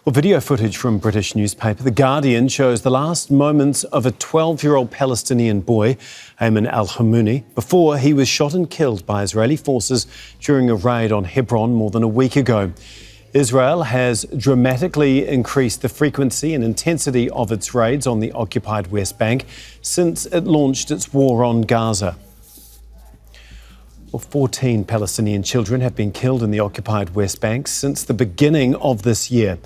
Well, video footage from British newspaper The Guardian shows the last moments of a 12-year-old Palestinian boy, Ayman al-Hammouni, before he was shot and killed by Israeli forces during a raid on Hebron more than a week ago. Israel has dramatically increased the frequency and intensity of its raids on the occupied West Bank since it launched its war on Gaza. Well, 14 Palestinian children have been killed in the occupied West Bank since the beginning of this year.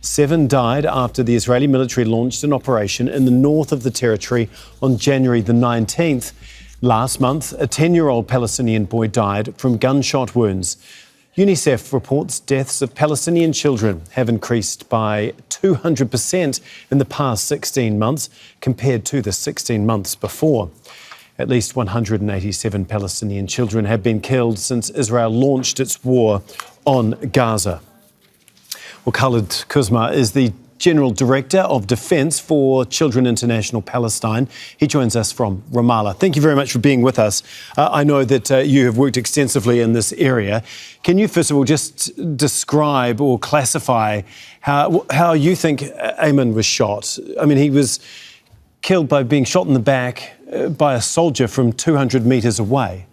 7 died after the Israeli military launched an operation in the north of the territory on January the 19th. Last month, a 10-year-old Palestinian boy died from gunshot wounds. UNICEF reports deaths of Palestinian children have increased by 200% in the past 16 months compared to the 16 months before. At least 187 Palestinian children have been killed since Israel launched its war on Gaza. Well, Khaled Quzmar is the General Director of Defence for Children International Palestine. He joins us from Ramallah. Thank you very much for being with us. I know that you have worked extensively in this area. Can you, first of all, just describe or classify how you think Ayman was shot? I mean, he was killed by being shot in the back by a soldier from 200 metres away.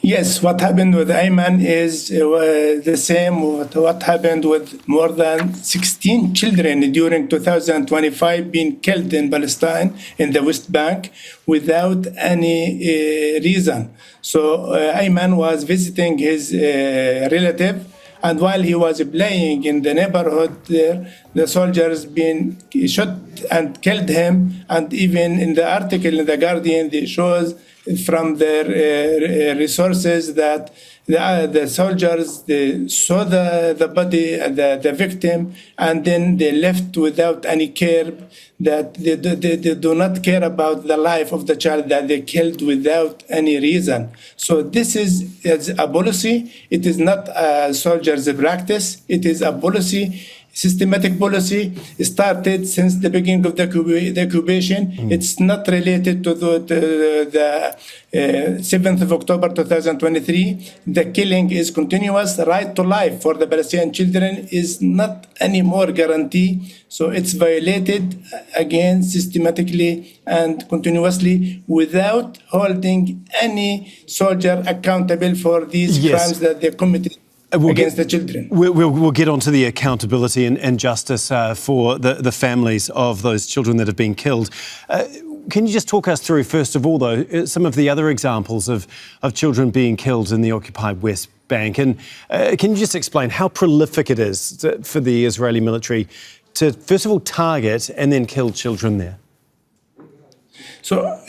Yes, what happened with Ayman is the same with what happened with more than 16 children during 2025 being killed in Palestine, in the West Bank, without any reason. So Ayman was visiting his relative, and while he was playing in the neighborhood there, the soldiers been shot and killed him. And even in the article in The Guardian, they shows from their resources that the soldiers saw the body, the victim, and then they left without any care, that they do not care about the life of the child that they killed without any reason. So this is a policy. It is not a soldier's practice. It is a policy. Systematic policy started since the beginning of the occupation. It's not related to the 7th of October 2023. The killing is continuous. Right to life for the Palestinian children is not anymore guaranteed. So it's violated again systematically and continuously without holding any soldier accountable for these crimes that they committed. Against the children. We'll get onto the accountability and justice for the families of those children that have been killed. Can you just talk us through, first of all, though, some of the other examples of children being killed in the occupied West Bank? And can you just explain how prolific it is for the Israeli military to, first of all, target and then kill children there? So,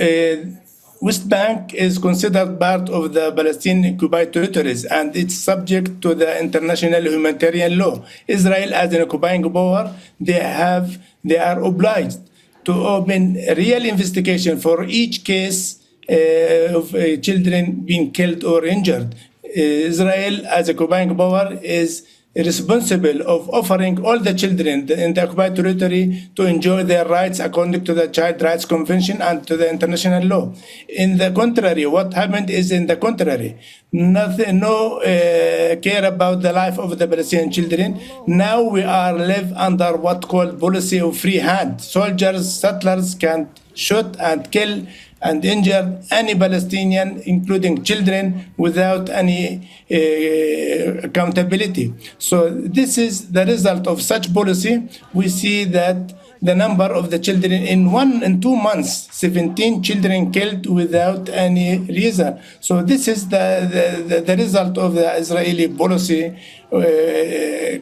West Bank is considered part of the Palestinian occupied territories, and it's subject to the international humanitarian law. Israel, as an occupying power, they are obliged to open a real investigation for each case of children being killed or injured. Israel, as a occupying power, is responsible of offering all the children in the occupied territory to enjoy their rights according to the Child Rights Convention and to the international law. In the contrary, what happened is in the contrary. No care about the life of the Palestinian children. Now we live under what called policy of free hand. Soldiers, settlers can shoot and kill and injure any Palestinian, including children, without any accountability. So this is the result of such policy. We see that the number of the children in 2 months, 17 children killed without any reason. So this is the result of the Israeli policy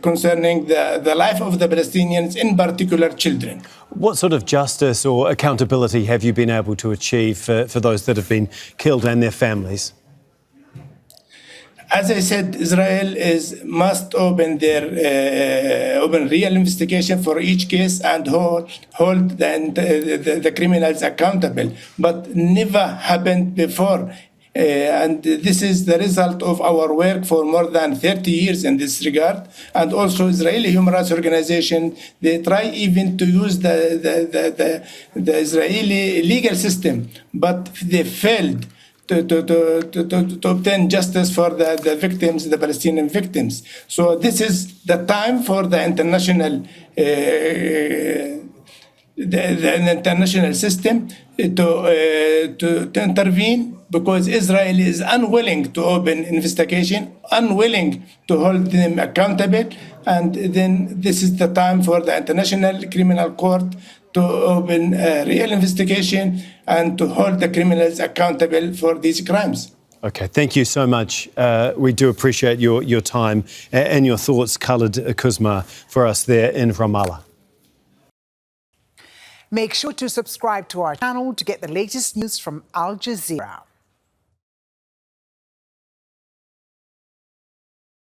concerning the life of the Palestinians, in particular children. What sort of justice or accountability have you been able to achieve for those that have been killed and their families? As I said, Israel must open real investigation for each case and hold the criminals accountable. But never happened before. And this is the result of our work for more than 30 years in this regard. And also Israeli human rights organization, they try even to use the Israeli legal system, but they failed to obtain justice for the victims, the Palestinian victims. So this is the time for the international the international system to intervene, because Israel is unwilling to open investigation, unwilling to hold them accountable, and then this is the time for the International Criminal Court to open a real investigation and to hold the criminals accountable for these crimes. Okay, thank you so much. We do appreciate your time and your thoughts, Khaled Quzmar, for us there in Ramallah. Make sure to subscribe to our channel to get the latest news from Al Jazeera.